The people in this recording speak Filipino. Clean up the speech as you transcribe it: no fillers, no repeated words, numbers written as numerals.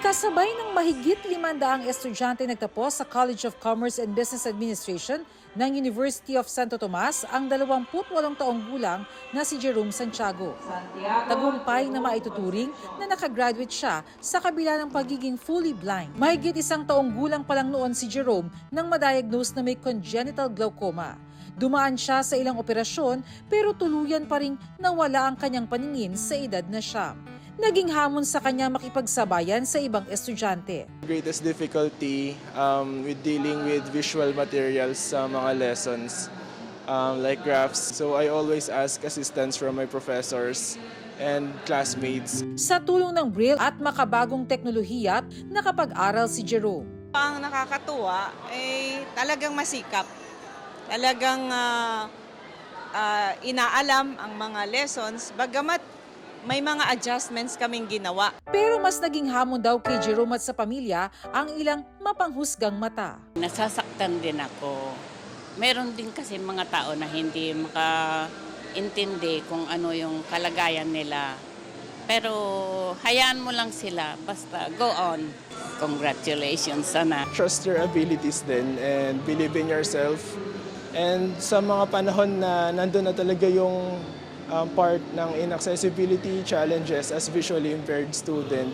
Kasabay ng mahigit 500 estudyante nagtapos sa College of Commerce and Business Administration ng University of Santo Tomas ang 28 taong gulang na si Jerome Santiago. Tagumpay na maituturing na nakagraduate siya sa kabila ng pagiging fully blind. Mahigit 1 taong gulang pa lang noon si Jerome nang ma-diagnose na may congenital glaucoma. Dumaan siya sa ilang operasyon pero tuluyan pa ring nawala ang kanyang paningin sa edad na siya. Naging hamon sa kanya makipagsabayan sa ibang estudyante. Greatest difficulty with dealing with visual materials sa mga lessons like graphs. So I always ask assistance from my professors and classmates. Sa tulong ng Braille at makabagong teknolohiya, nakapag-aral si Jerome. Ang nakakatuwa ay talagang masikap. Talagang inaalam ang mga lessons, bagamat may mga adjustments kaming ginawa. Pero mas naging hamon daw kay Jerome at sa pamilya ang ilang mapanghusgang mata. Nasasaktan din ako. Meron din kasi mga tao na hindi makaintindi kung ano yung kalagayan nila. Pero hayaan mo lang sila, basta go on. Congratulations sana. Trust your abilities din and believe in yourself. And sa mga panahon na nandun na talaga yung part ng inaccessibility challenges as visually impaired student,